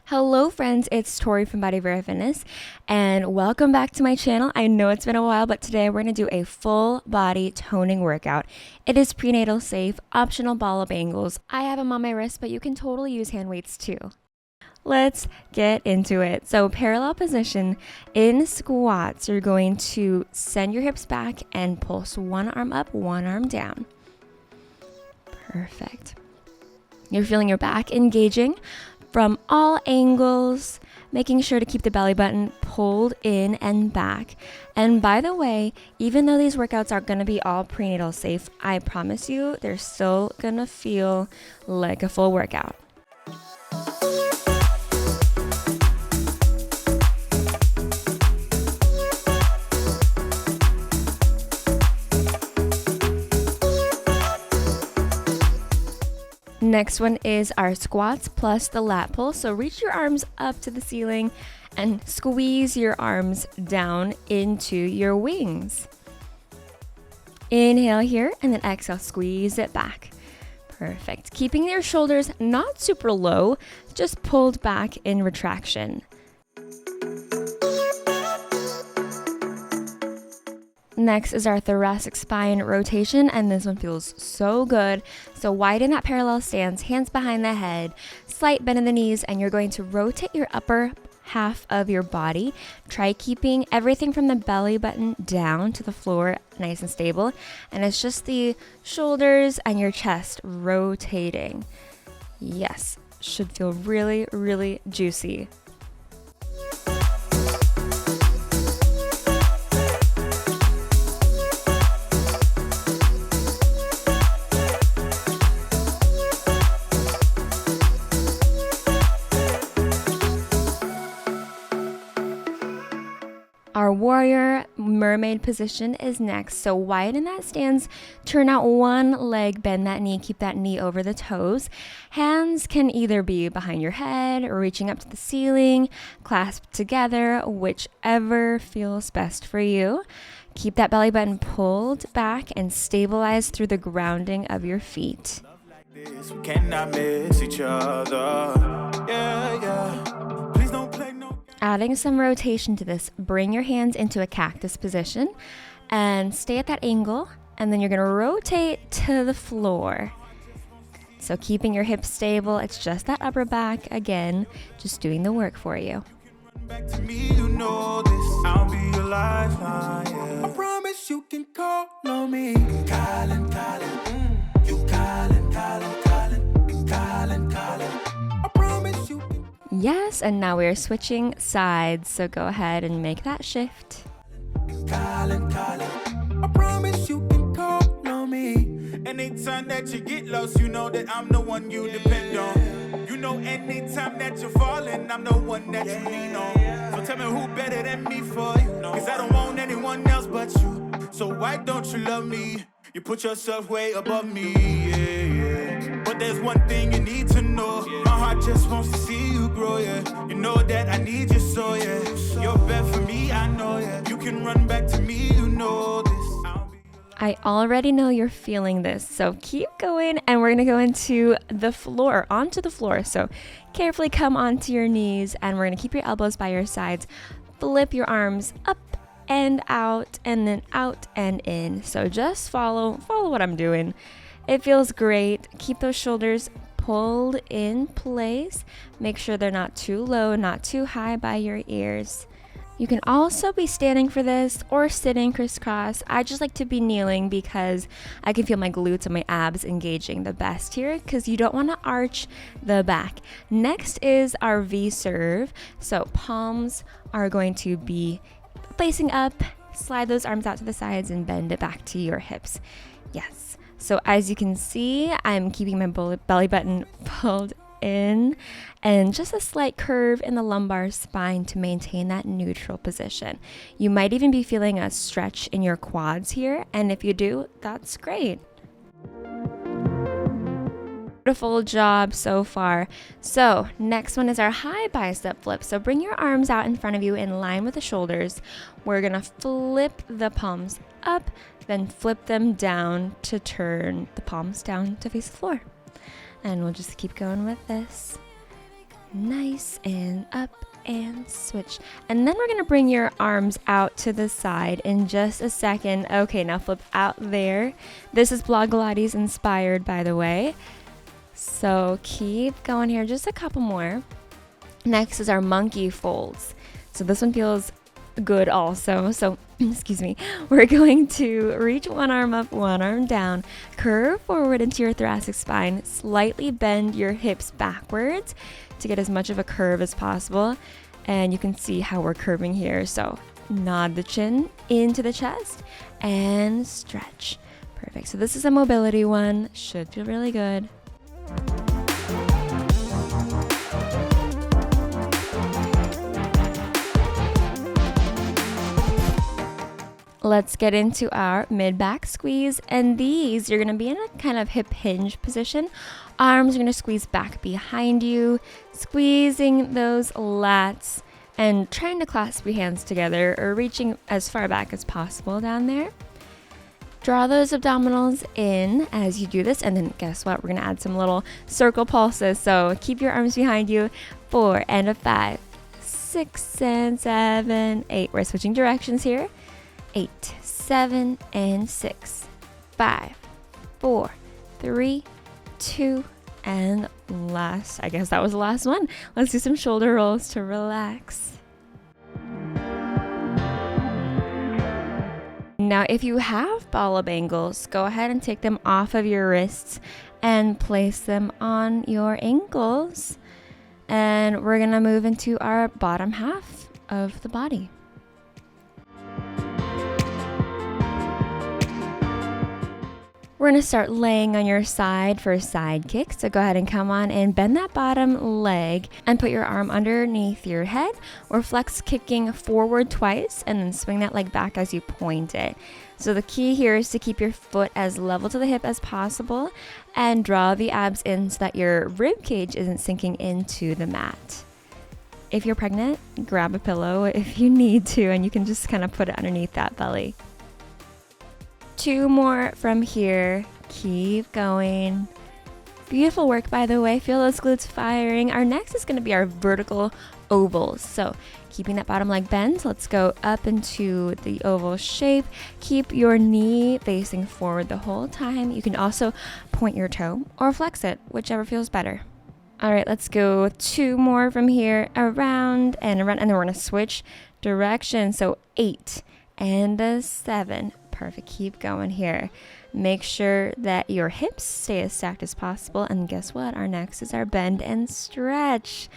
Hello friends, it's Tory from Body Vera Fitness and welcome back to my channel. I know it's been a while, but today we're going to do a full body toning workout. It is prenatal safe, optional Bala Bangles. I have them on my wrist, but you can totally use hand weights too. Let's get into it. So parallel position in squats, you're going to send your hips back and pulse one arm up, one arm down. Perfect. You're feeling your back engaging from all angles, making sure to keep the belly button pulled in and back. And by the way, even though these workouts are going to be all prenatal safe, I promise you they're still going to feel like a full workout. Next one is our squats plus the lat pull. So reach your arms up to the ceiling and squeeze your arms down into your wings. Inhale here and then exhale, squeeze it back. Perfect. Keeping your shoulders not super low, just pulled back in retraction. Next is our thoracic spine rotation, and this one feels so good. So widen that parallel stance, hands behind the head, slight bend in the knees, and you're going to rotate your upper half of your body. Try keeping everything from the belly button down to the floor nice and stable. And it's just the shoulders and your chest rotating. Yes, should feel really, really juicy. Our warrior mermaid position is next. So widen that stance, turn out one leg, bend that knee, keep that knee over the toes. Hands can either be behind your head or reaching up to the ceiling, clasped together, whichever feels best for you. Keep that belly button pulled back and stabilize through the grounding of your feet. We cannot miss each other. Please don't play no. Adding some rotation to this, bring your hands into a cactus position and stay at that angle, and then you're going to rotate to the floor. So keeping your hips stable, it's just that upper back again, just doing the work for you. Back to me, you know this. I'll be your lifeline, yeah. I promise you can call on me. Calling. You calling. I promise you can. Yes, and now we're switching sides, so go ahead and make that shift. Calling. I promise you can call on me. Anytime that you get lost, you know that I'm the one you depend on. You know anytime that you're falling, I'm the one that you lean on. So tell me who better than me for you. Cause I don't want anyone else but you. So why don't you love me? You put yourself way above me, yeah. But there's one thing you need to know. My heart just wants to see you grow, yeah. You know that I need you so, yeah. You're bad for me, I know, yeah. You can run back to me, you know this. I already know you're feeling this, so keep going, and we're gonna go into the floor, onto the floor. So carefully come onto your knees, and we're gonna keep your elbows by your sides. Flip your arms up and out, and then out and in. So just follow what I'm doing. It feels great. Keep those shoulders pulled in place. Make sure they're not too low, not too high by your ears. You can also be standing for this or sitting crisscross. I just like to be kneeling because I can feel my glutes and my abs engaging the best here, because you don't want to arch the back. Next is our V-serve. So palms are going to be facing up, slide those arms out to the sides and bend it back to your hips. Yes. So as you can see, I'm keeping my belly button pulled in and just a slight curve in the lumbar spine to maintain that neutral position. You might even be feeling a stretch in your quads here, and if you do, that's great. Beautiful job so far. So next one is our high bicep flip. So bring your arms out in front of you in line with the shoulders. We're gonna flip the palms up, then flip them down to turn the palms down to face the floor. And we'll just keep going with this. Nice, and up and switch. And then we're gonna bring your arms out to the side in just a second. Okay, now flip out there. This is Pilates inspired, by the way. So keep going here, just a couple more. Next is our monkey folds. So this one feels good also. So excuse me, we're going to reach one arm up, one arm down, curve forward into your thoracic spine, slightly bend your hips backwards to get as much of a curve as possible. And you can see how we're curving here. So nod the chin into the chest and stretch. Perfect. So this is a mobility one, should feel really good. Let's get into our mid-back squeeze, and these you're going to be in a kind of hip hinge position. Arms are going to squeeze back behind you, squeezing those lats and trying to clasp your hands together or reaching as far back as possible down there. Draw those abdominals in as you do this, and then guess what? We're going to add some little circle pulses. So keep your arms behind you. 4 and a 5, 6 and 7, 8. We're switching directions here. 8, 7, and 6, 5, 4, 3, 2, and last. I guess that was the last one. Let's do some shoulder rolls to relax. Now, if you have Bala Bangles, go ahead and take them off of your wrists and place them on your ankles. And we're gonna move into our bottom half of the body. We're going to start laying on your side for a side kick. So go ahead and come on and bend that bottom leg and put your arm underneath your head, or flex kicking forward twice and then swing that leg back as you point it. So the key here is to keep your foot as level to the hip as possible and draw the abs in so that your rib cage isn't sinking into the mat. If you're pregnant, grab a pillow if you need to, and you can just kind of put it underneath that belly. 2 more from here. Keep going. Beautiful work, by the way. Feel those glutes firing. Our next is going to be our vertical ovals. So keeping that bottom leg bent, let's go up into the oval shape. Keep your knee facing forward the whole time. You can also point your toe or flex it, whichever feels better. All right, let's go 2 more from here. Around and around, and then we're going to switch direction. So 8 and a 7. Perfect. Keep going here. Make sure that your hips stay as stacked as possible. And guess what? Our next is our bend and stretch.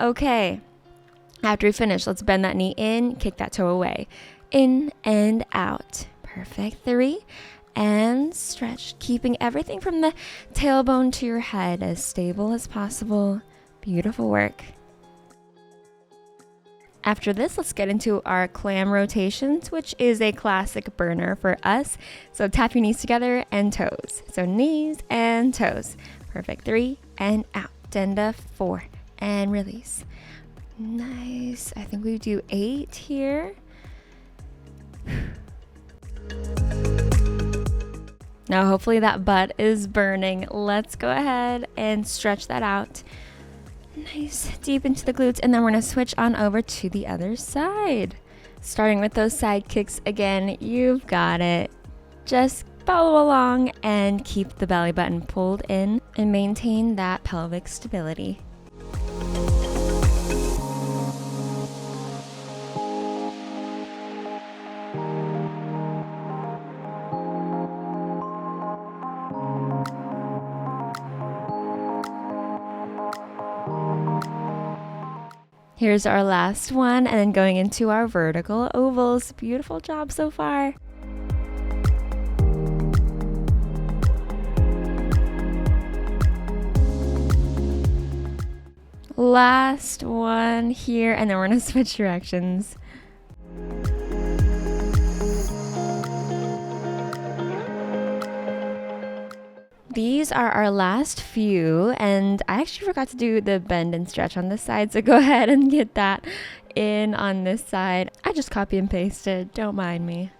Okay. After we finish, let's bend that knee in, kick that toe away. In and out. Perfect. 3 and stretch. Keeping everything from the tailbone to your head as stable as possible. Beautiful work. After this, let's get into our CLAM rotations, which is a classic burner for us. So tap your knees together and toes. So knees and toes. Perfect. 3 and out. And a 4 and release. Nice. I think we do 8 here. Now, hopefully that butt is burning. Let's go ahead and stretch that out. Nice, deep into the glutes, and then we're going to switch on over to the other side. Starting with those side kicks again, you've got it. Just follow along and keep the belly button pulled in and maintain that pelvic stability. Here's our last one, and then going into our vertical ovals. Beautiful job so far. Last one here, and then we're gonna switch directions. These are our last few, and I actually forgot to do the bend and stretch on this side, so go ahead and get that in on this side. I just copy and pasted, don't mind me.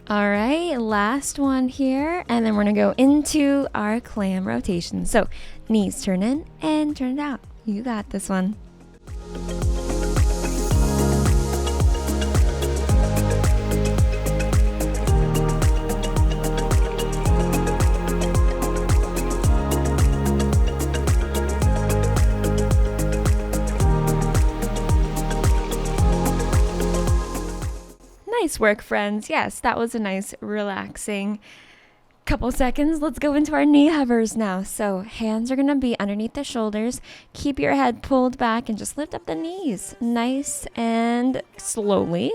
All right, last one here, and then we're gonna go into our clam rotation. So knees turn in and turn it out. You got this one. Nice work, friends. Yes, that was a nice, relaxing couple seconds. Let's go into our knee hovers now. So hands are going to be underneath the shoulders. Keep your head pulled back and just lift up the knees. Nice and slowly.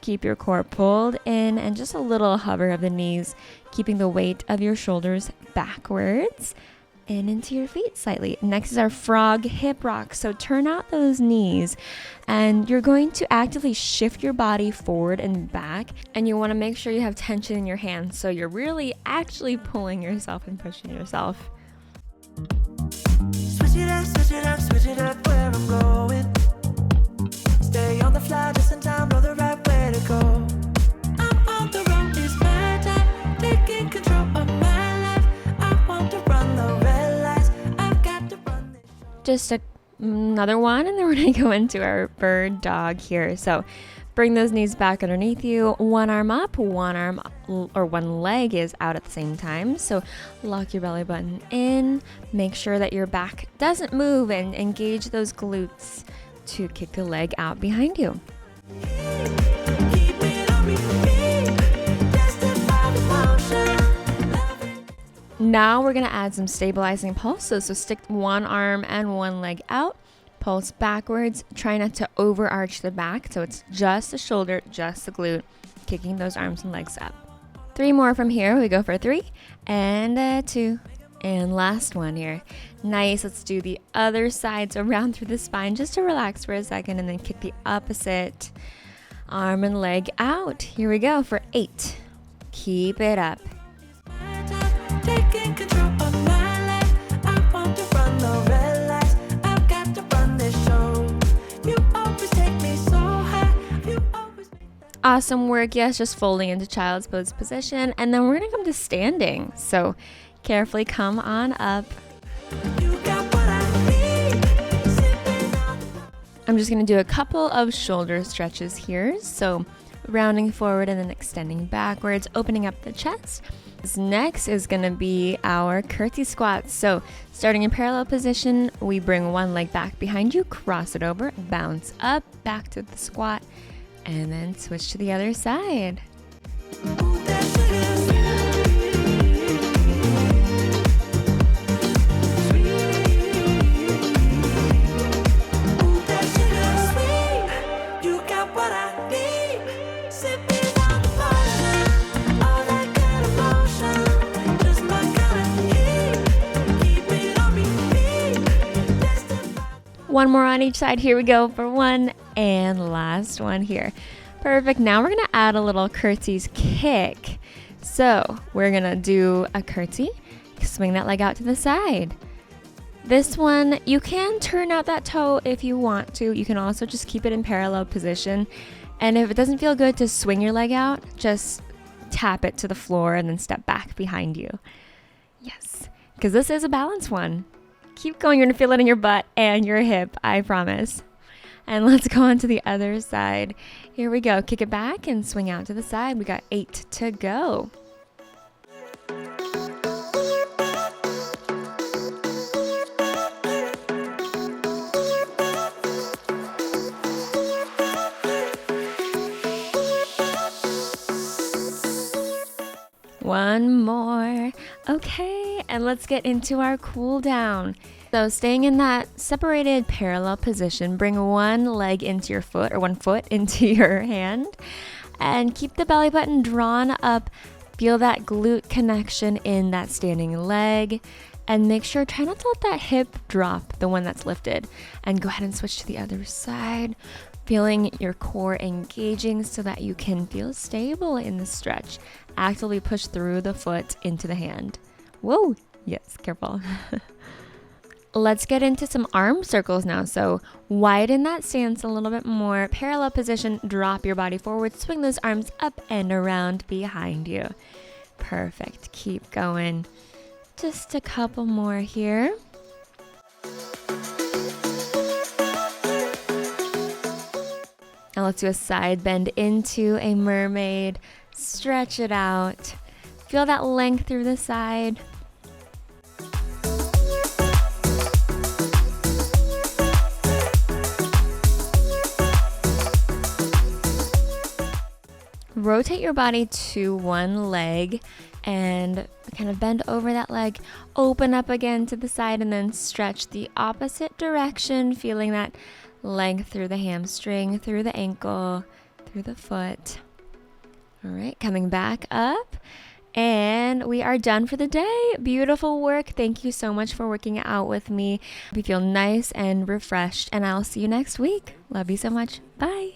Keep your core pulled in and just a little hover of the knees, keeping the weight of your shoulders backwards and into your feet slightly. Next is our frog hip rock. So turn out those knees and you're going to actively shift your body forward and back, and you want to make sure you have tension in your hands. So you're really actually pulling yourself and pushing yourself. Switch it up, switch it up, switch it up where I'm going. Stay on the fly just in time, know the right way to go. I'm on the road, it's my time, taking control of my life. I want to run the red lights, I've got to run this show. Just another one, and then we're going to go into our bird dog here. So bring those knees back underneath you, one arm up, one arm or one leg is out at the same time. So lock your belly button in, make sure that your back doesn't move, and engage those glutes to kick the leg out behind you. Keep it on repeat, testify the motion. Now we're going to add some stabilizing pulses. So stick one arm and one leg out, pulse backwards. Try not to overarch the back, so it's just the shoulder, just the glute, kicking those arms and legs up. 3 more from here. We go for 3 and 2 and last one here. Nice. Let's do the other side. So around through the spine just to relax for a second, and then kick the opposite arm and leg out. Here we go for 8. Keep it up. Taking control of my life. I want to run the red lights. I've got to run this show. You always take me so high. You always make that. Awesome work. Yes, just folding into child's pose position, and then we're gonna come to standing. So carefully come on up. You got what I need. Sipping on the I'm just gonna do a couple of shoulder stretches here. So rounding forward and then extending backwards, opening up the chest. This next is going to be our curtsy squats. So starting in parallel position, we bring one leg back behind you, cross it over, bounce up, back to the squat, and then switch to the other side. Ooh, that sugar sweet. Ooh, that sugar sweet. You got what I need. Sipping on the potion. All that kind of motion. Just my kind of heat. Keep it on repeat. Testify. One more on each side. Here we go for 1 and last one here. Perfect. Now we're going to add a little curtsies kick. So we're going to do a curtsy, swing that leg out to the side. This one, you can turn out that toe if you want to. You can also just keep it in parallel position. And if it doesn't feel good to swing your leg out, just tap it to the floor and then step back behind you. Yes, because this is a balance one. Keep going. You're going to feel it in your butt and your hip, I promise. And let's go on to the other side. Here we go. Kick it back and swing out to the side. We got 8 to go. One more. Okay, and let's get into our cool down. So staying in that separated parallel position, bring one leg into your foot, or one foot into your hand, and keep the belly button drawn up. Feel that glute connection in that standing leg, and make sure, try not to let that hip drop, the one that's lifted, and go ahead and switch to the other side, feeling your core engaging so that you can feel stable in the stretch. Actively push through the foot into the hand. Whoa, yes, careful. let's get into some arm circles now. So widen that stance a little bit more. Parallel position, drop your body forward, swing those arms up and around behind you. Perfect. Keep going. Just a couple more here. Now let's do a side bend into a mermaid. Stretch it out. Feel that length through the side. Rotate your body to one leg and kind of bend over that leg. Open up again to the side and then stretch the opposite direction, feeling that length through the hamstring, through the ankle, through the foot. All right, coming back up. And we are done for the day. Beautiful work. Thank you so much for working out with me. We feel nice and refreshed, and I'll see you next week. Love you so much. Bye.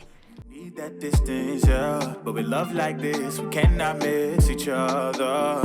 Need that distance, yeah. But with love like this, we cannot miss each other.